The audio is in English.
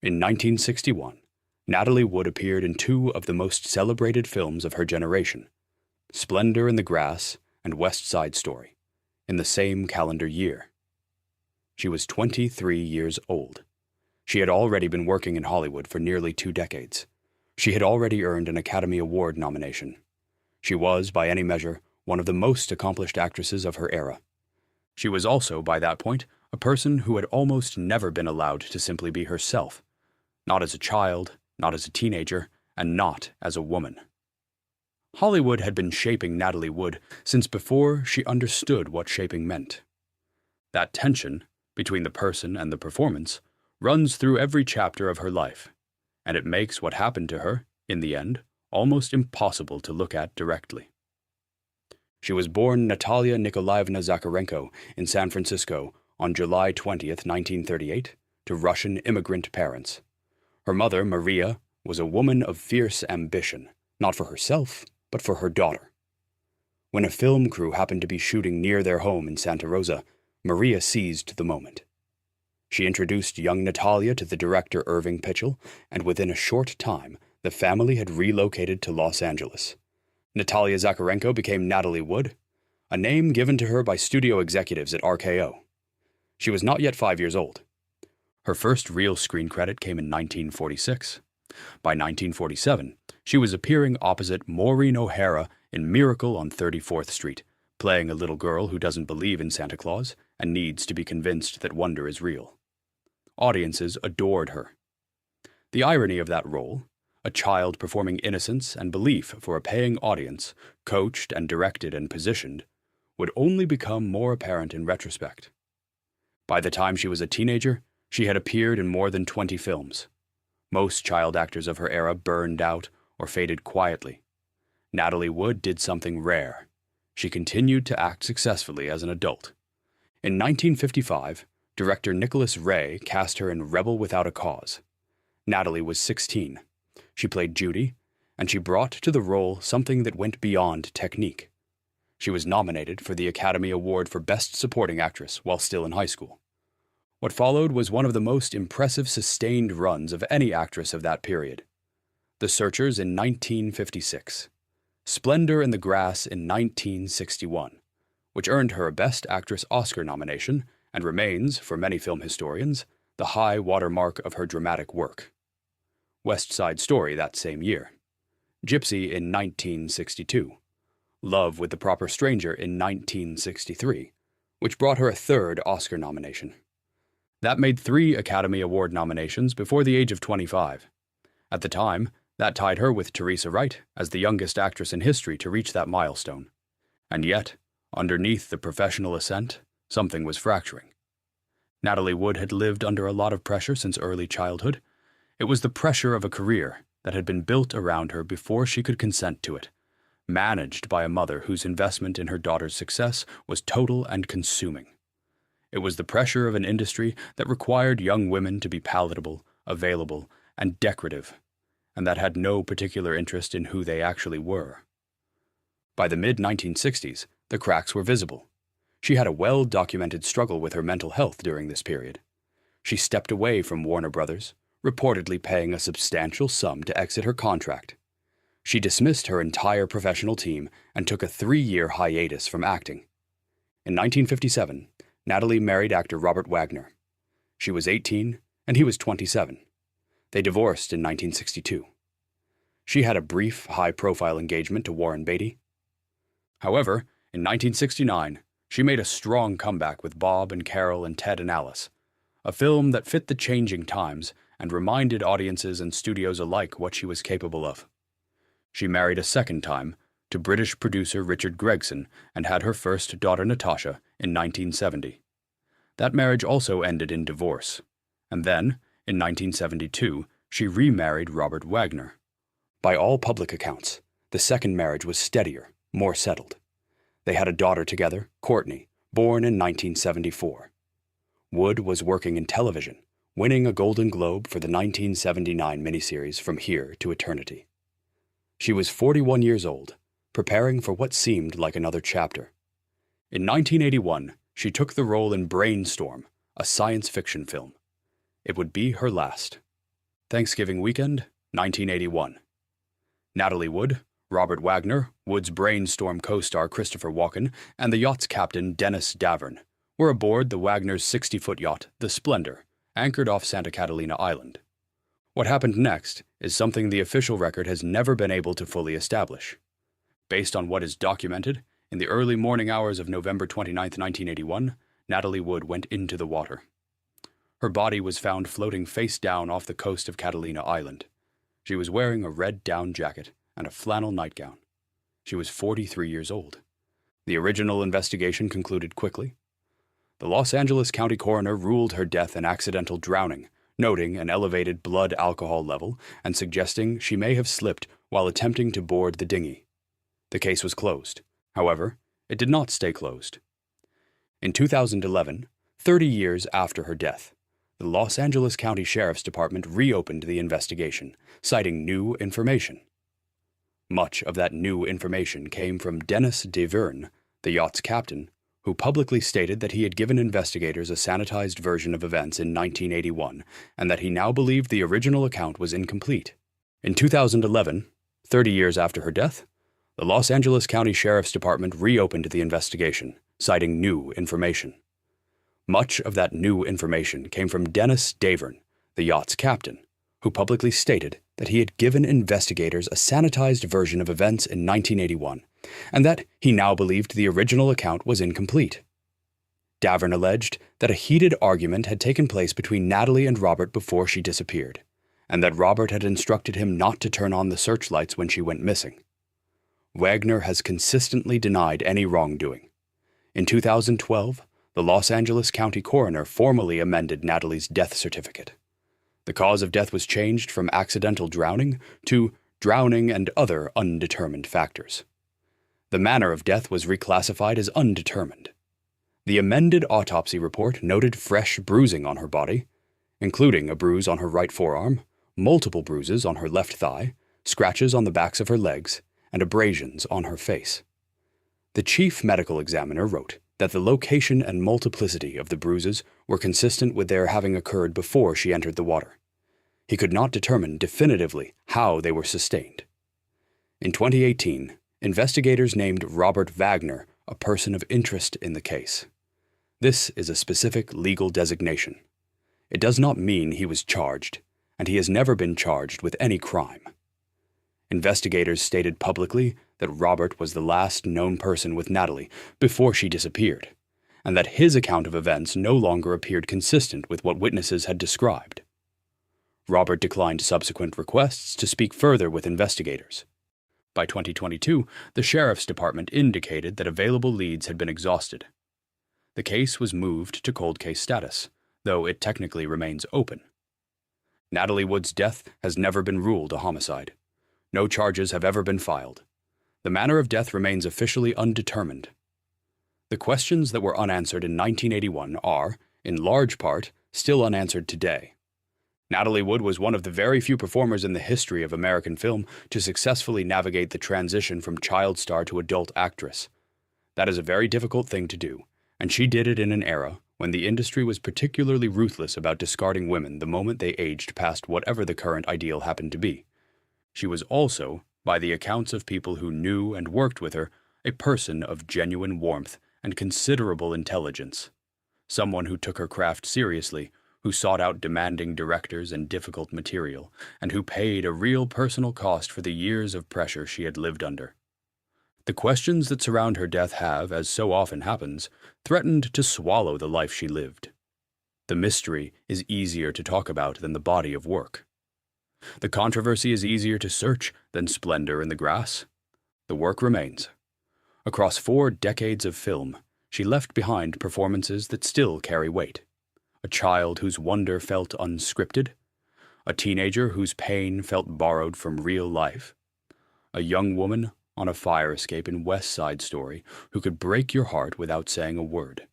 In 1961, Natalie Wood appeared in two of the most celebrated films of her generation, Splendor in the Grass and West Side Story, in the same calendar year. She was 23 years old. She had already been working in Hollywood for nearly 2 decades. She had already earned an Academy Award nomination. She was, by any measure, one of the most accomplished actresses of her era. She was also, by that point, a person who had almost never been allowed to simply be herself, not as a child, not as a teenager, and not as a woman. Hollywood had been shaping Natalie Wood since before she understood what shaping meant. That tension between the person and the performance runs through every chapter of her life, and it makes what happened to her, in the end, almost impossible to look at directly. She was born Natalia Nikolaevna Zacharenko in San Francisco on July 20th, 1938, to Russian immigrant parents. Her mother, Maria, was a woman of fierce ambition, not for herself, but for her daughter. When a film crew happened to be shooting near their home in Santa Rosa, Maria seized the moment. She introduced young Natalia to the director Irving Pitchell, and within a short time, the family had relocated to Los Angeles. Natalia Zacharenko became Natalie Wood, a name given to her by studio executives at RKO. She was not yet 5 years old. Her first real screen credit came in 1946. By 1947, she was appearing opposite Maureen O'Hara in Miracle on 34th Street, playing a little girl who doesn't believe in Santa Claus and needs to be convinced that wonder is real. Audiences adored her. The irony of that role, a child performing innocence and belief for a paying audience, coached and directed and positioned, would only become more apparent in retrospect. By the time she was a teenager, she had appeared in more than 20 films. Most child actors of her era burned out or faded quietly. Natalie Wood did something rare. She continued to act successfully as an adult. In 1955, director Nicholas Ray cast her in Rebel Without a Cause. Natalie was 16. She played Judy, and she brought to the role something that went beyond technique. She was nominated for the Academy Award for Best Supporting Actress while still in high school. What followed was one of the most impressive sustained runs of any actress of that period. The Searchers in 1956. Splendor in the Grass in 1961, which earned her a Best Actress Oscar nomination and remains, for many film historians, the high watermark of her dramatic work. West Side Story that same year. Gypsy in 1962. Love with the Proper Stranger in 1963, which brought her a third Oscar nomination. That made 3 Academy Award nominations before the age of 25. At the time, that tied her with Teresa Wright as the youngest actress in history to reach that milestone. And yet, underneath the professional ascent, something was fracturing. Natalie Wood had lived under a lot of pressure since early childhood. It was the pressure of a career that had been built around her before she could consent to it, managed by a mother whose investment in her daughter's success was total and consuming. It was the pressure of an industry that required young women to be palatable, available, and decorative, and that had no particular interest in who they actually were. By the mid-1960s, the cracks were visible. She had a well-documented struggle with her mental health during this period. She stepped away from Warner Brothers, reportedly paying a substantial sum to exit her contract. She dismissed her entire professional team and took a 3-year hiatus from acting. In 1957, Natalie married actor Robert Wagner. She was 18, and he was 27. They divorced in 1962. She had a brief, high-profile engagement to Warren Beatty. However, in 1969, she made a strong comeback with Bob and Carol and Ted and Alice, a film that fit the changing times and reminded audiences and studios alike what she was capable of. She married a second time to British producer Richard Gregson and had her first daughter Natasha in 1970. That marriage also ended in divorce, and then, in 1972, she remarried Robert Wagner. By all public accounts, the second marriage was steadier, more settled. They had a daughter together, Courtney, born in 1974. Wood was working in television, winning a Golden Globe for the 1979 miniseries From Here to Eternity. She was 41 years old, preparing for what seemed like another chapter. In 1981, she took the role in Brainstorm, a science fiction film. It would be her last. Thanksgiving weekend, 1981. Natalie Wood, Robert Wagner, Wood's Brainstorm co-star Christopher Walken, and the yacht's captain Dennis Davern were aboard the Wagner's 60-foot yacht, the Splendor, anchored off Santa Catalina Island. What happened next is something the official record has never been able to fully establish. Based on what is documented, in the early morning hours of November 29, 1981, Natalie Wood went into the water. Her body was found floating face down off the coast of Catalina Island. She was wearing a red down jacket and a flannel nightgown. She was 43 years old. The original investigation concluded quickly. The Los Angeles County coroner ruled her death an accidental drowning, noting an elevated blood alcohol level and suggesting she may have slipped while attempting to board the dinghy. The case was closed. However, it did not stay closed. In 2011, 30 years after her death, the Los Angeles County Sheriff's Department reopened the investigation, citing new information. Much of that new information came from Dennis Davern, the yacht's captain, who publicly stated that he had given investigators a sanitized version of events in 1981 and that he now believed the original account was incomplete. In 2011, 30 years after her death, the Los Angeles County Sheriff's Department reopened the investigation, citing new information. Much of that new information came from Dennis Davern, the yacht's captain, who publicly stated that he had given investigators a sanitized version of events in 1981, and that he now believed the original account was incomplete. Davern alleged that a heated argument had taken place between Natalie and Robert before she disappeared, and that Robert had instructed him not to turn on the searchlights when she went missing. Wagner has consistently denied any wrongdoing. In 2012, the Los Angeles County coroner formally amended Natalie's death certificate. The cause of death was changed from accidental drowning to drowning and other undetermined factors. The manner of death was reclassified as undetermined. The amended autopsy report noted fresh bruising on her body, including a bruise on her right forearm, multiple bruises on her left thigh, scratches on the backs of her legs, and abrasions on her face. The chief medical examiner wrote that the location and multiplicity of the bruises were consistent with their having occurred before she entered the water. He could not determine definitively how they were sustained. In 2018, investigators named Robert Wagner a person of interest in the case. This is a specific legal designation. It does not mean he was charged, and he has never been charged with any crime. Investigators stated publicly that Robert was the last known person with Natalie before she disappeared, and that his account of events no longer appeared consistent with what witnesses had described. Robert declined subsequent requests to speak further with investigators. By 2022, the Sheriff's Department indicated that available leads had been exhausted. The case was moved to cold case status, though it technically remains open. Natalie Wood's death has never been ruled a homicide. No charges have ever been filed. The manner of death remains officially undetermined. The questions that were unanswered in 1981 are, in large part, still unanswered today. Natalie Wood was one of the very few performers in the history of American film to successfully navigate the transition from child star to adult actress. That is a very difficult thing to do, and she did it in an era when the industry was particularly ruthless about discarding women the moment they aged past whatever the current ideal happened to be. She was also, by the accounts of people who knew and worked with her, a person of genuine warmth and considerable intelligence. Someone who took her craft seriously, who sought out demanding directors and difficult material, and who paid a real personal cost for the years of pressure she had lived under. The questions that surround her death have, as so often happens, threatened to swallow the life she lived. The mystery is easier to talk about than the body of work. The controversy is easier to search than Splendor in the Grass. The work remains. Across 4 decades of film, she left behind performances that still carry weight. A child whose wonder felt unscripted. A teenager whose pain felt borrowed from real life. A young woman on a fire escape in West Side Story who could break your heart without saying a word.